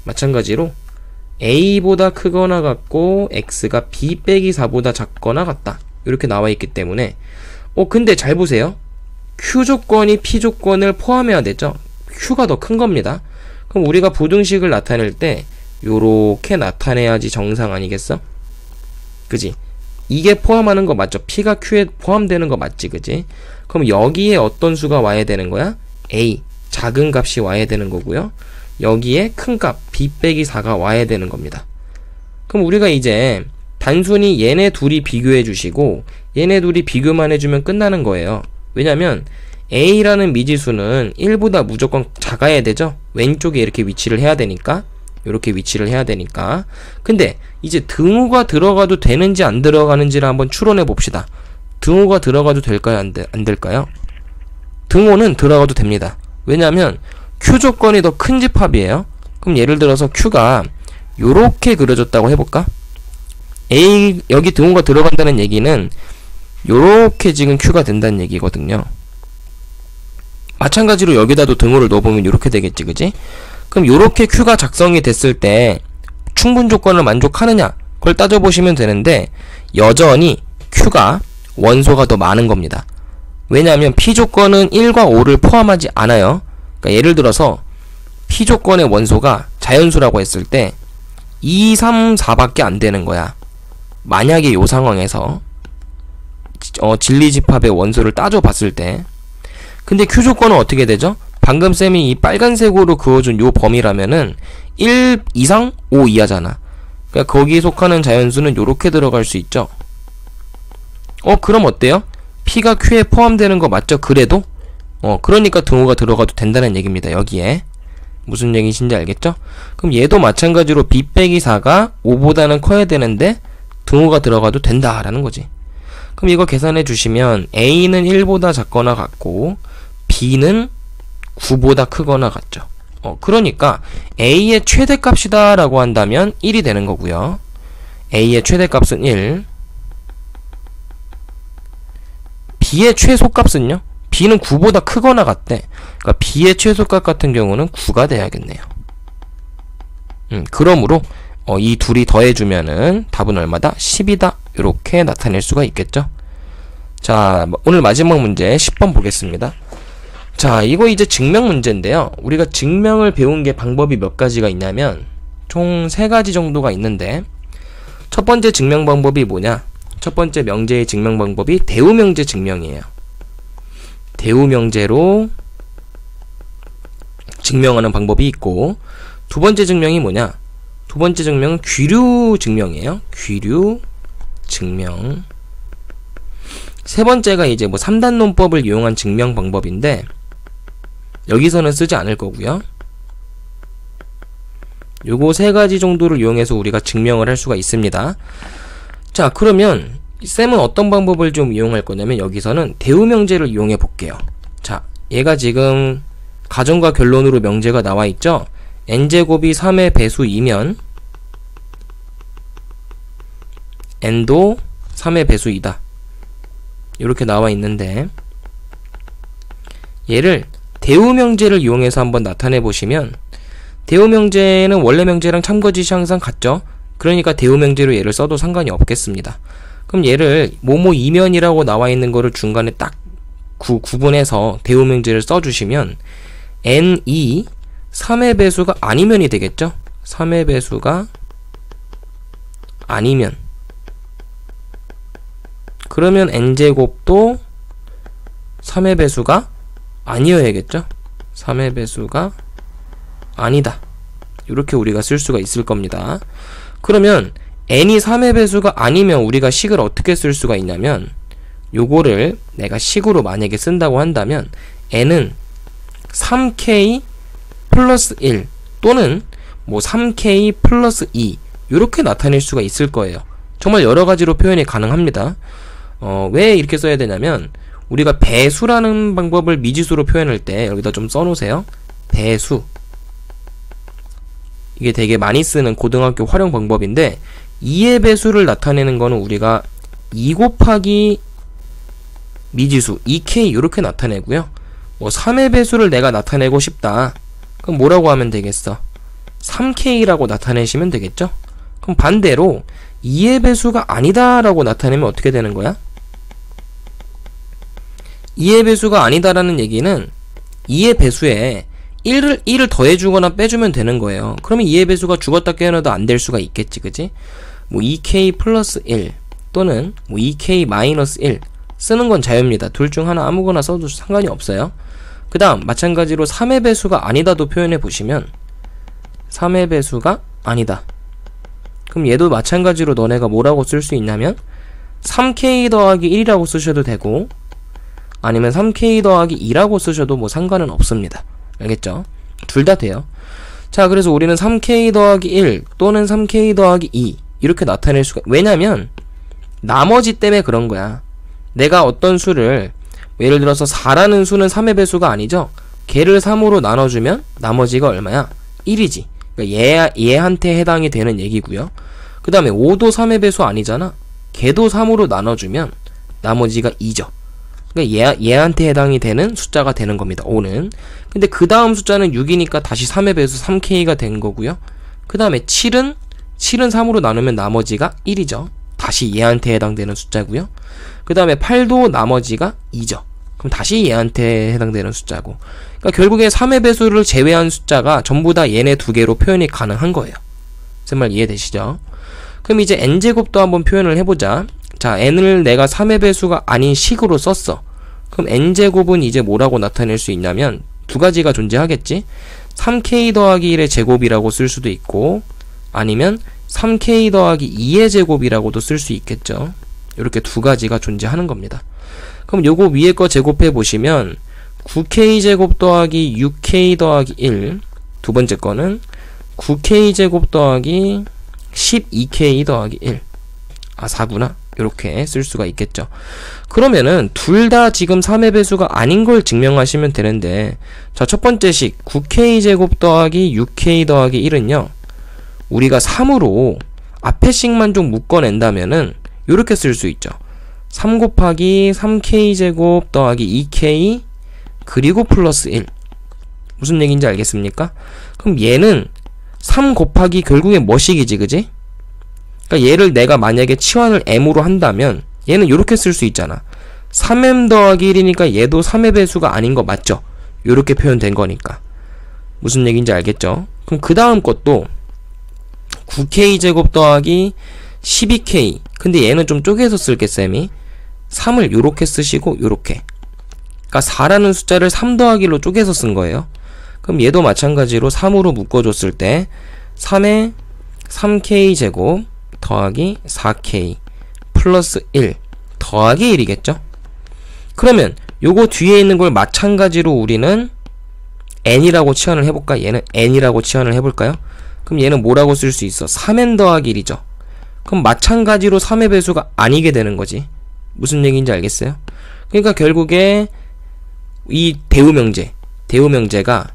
마찬가지로 a보다 크거나 같고 x가 b 빼기 4보다 작거나 같다. 이렇게 나와 있기 때문에 근데 잘 보세요. q 조건이 p 조건을 포함해야 되죠. q가 더 큰 겁니다. 그럼 우리가 부등식을 나타낼 때 요렇게 나타내야지 정상 아니겠어? 그지? 이게 포함하는 거 맞죠? p가 q에 포함되는 거 맞지? 그지? 그럼 여기에 어떤 수가 와야 되는 거야? a, 작은 값이 와야 되는 거고요. 여기에 큰 값, b 빼기 4가 와야 되는 겁니다. 그럼 우리가 이제 단순히 얘네 둘이 비교해 주시고 얘네 둘이 비교만 해주면 끝나는 거예요. 왜냐면 a라는 미지수는 1보다 무조건 작아야 되죠. 왼쪽에 이렇게 위치를 해야 되니까. 이렇게 위치를 해야 되니까. 근데 이제 등호가 들어가도 되는지 안 들어가는지를 한번 추론해 봅시다. 등호가 들어가도 될까요? 안 될까요? 등호는 들어가도 됩니다. 왜냐면 q 조건이 더 큰 집합이에요. 그럼 예를 들어서 q가 요렇게 그려졌다고 해볼까? a 여기 등호가 들어간다는 얘기는 요렇게 지금 q가 된다는 얘기거든요. 마찬가지로 여기다도 등호를 넣어보면 요렇게 되겠지, 그지? 그럼 요렇게 q가 작성이 됐을 때 충분 조건을 만족하느냐? 그걸 따져보시면 되는데 여전히 q가 원소가 더 많은 겁니다. 왜냐하면 p 조건은 1과 5를 포함하지 않아요. 그러니까 예를 들어서 p 조건의 원소가 자연수라고 했을 때 2, 3, 4밖에 안 되는 거야. 만약에 요 상황에서 진리집합의 원소를 따져봤을 때. 근데 q 조건은 어떻게 되죠? 방금 쌤이 이 빨간색으로 그어준 요 범위라면은 1 이상 5 이하잖아. 그러니까 거기에 속하는 자연수는 요렇게 들어갈 수 있죠. 그럼 어때요? p가 q에 포함되는 거 맞죠? 그래도? 그러니까 등호가 들어가도 된다는 얘기입니다. 여기에. 무슨 얘기신지 알겠죠? 그럼 얘도 마찬가지로 b 빼기 4가 5보다는 커야 되는데 등호가 들어가도 된다라는 거지. 그럼 이거 계산해 주시면 a는 1보다 작거나 같고 b는 9보다 크거나 같죠. 그러니까 a의 최대값이다 라고 한다면 1이 되는 거고요. a의 최대값은 1. b의 최소값은요? b는 9보다 크거나 같대. 그러니까 b의 최소값 같은 경우는 9가 돼야겠네요. 그러므로 이 둘이 더해주면은 답은 얼마다? 10이다. 이렇게 나타낼 수가 있겠죠. 자, 오늘 마지막 문제 10번 보겠습니다. 자, 이거 이제 증명 문제인데요. 우리가 증명을 배운 게 방법이 몇 가지가 있냐면 총 3가지 정도가 있는데 첫 번째 증명 방법이 뭐냐? 첫 번째 명제의 증명 방법이 대우명제 증명이에요. 대우명제로 증명하는 방법이 있고 두 번째 증명이 뭐냐? 두 번째 증명은 귀류 증명이에요. 귀류 증명. 세 번째가 이제 뭐 3단 논법을 이용한 증명 방법인데 여기서는 쓰지 않을 거고요. 요거 3가지 정도를 이용해서 우리가 증명을 할 수가 있습니다. 자, 그러면 쌤은 어떤 방법을 좀 이용할 거냐면 여기서는 대우명제를 이용해 볼게요. 자, 얘가 지금 가정과 결론으로 명제가 나와 있죠. n제곱이 3의 배수이면 n도 3의 배수이다. 이렇게 나와 있는데 얘를 대우명제를 이용해서 한번 나타내 보시면 대우명제는 원래 명제랑 참고지시 항상 같죠. 그러니까 대우명제로 얘를 써도 상관이 없겠습니다. 그럼 얘를 뭐뭐 이면이라고 나와 있는 거를 중간에 딱 구분해서 대우명제를 써주시면 n이 3의 배수가 아니면이 되겠죠. 3의 배수가 아니면 그러면 n제곱도 3의 배수가 아니어야겠죠. 3의 배수가 아니다. 이렇게 우리가 쓸 수가 있을 겁니다. 그러면 n이 3의 배수가 아니면 우리가 식을 어떻게 쓸 수가 있냐면 요거를 내가 식으로 만약에 쓴다고 한다면 n은 3k 플러스 1 또는 뭐 3k 플러스 2 요렇게 나타낼 수가 있을 거예요. 정말 여러가지로 표현이 가능합니다. 왜 이렇게 써야 되냐면 우리가 배수라는 방법을 미지수로 표현할 때 여기다 좀 써놓으세요. 배수, 이게 되게 많이 쓰는 고등학교 활용 방법인데 2의 배수를 나타내는 거는 우리가 2 곱하기 미지수 2k 이렇게 나타내고요. 뭐 3의 배수를 내가 나타내고 싶다, 그럼 뭐라고 하면 되겠어? 3k라고 나타내시면 되겠죠? 그럼 반대로 2의 배수가 아니다 라고 나타내면 어떻게 되는 거야? 2의 배수가 아니다라는 얘기는 2의 배수에 1을 더해주거나 빼주면 되는 거예요. 그러면 2의 배수가 죽었다 깨어나도 안 될 수가 있겠지, 그지? 뭐 2k 플러스 1 또는 뭐 2k 마이너스 1 쓰는 건 자유입니다. 둘 중 하나 아무거나 써도 상관이 없어요. 그 다음 마찬가지로 3의 배수가 아니다도 표현해 보시면 3의 배수가 아니다. 그럼 얘도 마찬가지로 너네가 뭐라고 쓸 수 있냐면 3k 더하기 1이라고 쓰셔도 되고 아니면 3k 더하기 2라고 쓰셔도 뭐 상관은 없습니다. 알겠죠? 둘 다 돼요. 자, 그래서 우리는 3k 더하기 1 또는 3k 더하기 2 이렇게 나타낼 수가, 왜냐면 나머지 때문에 그런 거야. 내가 어떤 수를, 예를 들어서 4라는 수는 3의 배수가 아니죠? 걔를 3으로 나눠주면 나머지가 얼마야? 1이지. 그러니까 얘한테 해당이 되는 얘기고요. 그 다음에 5도 3의 배수 아니잖아. 걔도 3으로 나눠주면 나머지가 2죠. 그러니까 얘한테 해당이 되는 숫자가 되는 겁니다. 5는. 근데 그 다음 숫자는 6이니까 다시 3의 배수 3k가 된 거고요. 그 다음에 7은 3으로 나누면 나머지가 1이죠. 다시 얘한테 해당되는 숫자고요. 그 다음에 8도 나머지가 2죠. 그럼 다시 얘한테 해당되는 숫자고. 그러니까 결국에 3의 배수를 제외한 숫자가 전부 다 얘네 두 개로 표현이 가능한 거예요. 제 말 이해되시죠? 그럼 이제 n제곱도 한번 표현을 해보자. 자, n을 내가 3의 배수가 아닌 식으로 썼어. 그럼 n제곱은 이제 뭐라고 나타낼 수 있냐면 두 가지가 존재하겠지? 3k 더하기 1의 제곱이라고 쓸 수도 있고 아니면 3k 더하기 2의 제곱이라고도 쓸 수 있겠죠. 이렇게 두 가지가 존재하는 겁니다. 그럼 요거 위에 거 제곱해 보시면 9k 제곱 더하기 6k 더하기 1, 두 번째 거는 9k 제곱 더하기 12k 더하기 1. 아, 4구나. 이렇게 쓸 수가 있겠죠. 그러면은 둘 다 지금 3의 배수가 아닌 걸 증명하시면 되는데, 자, 첫 번째 식 9k 제곱 더하기 6k 더하기 1은요 우리가 3으로 앞에 식만 좀 묶어낸다면은 이렇게 쓸 수 있죠. 3 곱하기 3k 제곱 더하기 2k 그리고 플러스 1. 무슨 얘기인지 알겠습니까? 그럼 얘는 3 곱하기 결국에 뭐식이지, 그지? 그러니까 얘를 내가 만약에 치환을 m으로 한다면 얘는 이렇게 쓸 수 있잖아. 3m 더하기 1이니까 얘도 3의 배수가 아닌 거 맞죠? 이렇게 표현된 거니까. 무슨 얘기인지 알겠죠? 그럼 그 다음 것도 9k 제곱 더하기 12k. 근데 얘는 좀 쪼개서 쓸게, 쌤이. 3을 요렇게 쓰시고 요렇게. 그러니까 4라는 숫자를 3 더하기 1로 쪼개서 쓴 거예요. 그럼 얘도 마찬가지로 3으로 묶어줬을 때 3에 3k 제곱 더하기 4k 플러스 1 더하기 1이겠죠? 그러면 요거 뒤에 있는 걸 마찬가지로 우리는 n이라고 치환을 해볼까? 얘는 n이라고 치환을 해볼까요? 그럼 얘는 뭐라고 쓸 수 있어? 3n 더하기 1이죠. 그럼 마찬가지로 3의 배수가 아니게 되는 거지. 무슨 얘기인지 알겠어요? 그러니까 결국에 이 대우명제가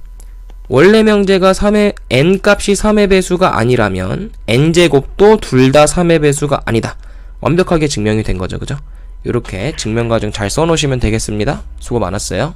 원래 명제가 3의 n 값이 3의 배수가 아니라면 n제곱도 둘 다 3의 배수가 아니다. 완벽하게 증명이 된 거죠. 그죠? 이렇게 증명 과정 잘 써놓으시면 되겠습니다. 수고 많았어요.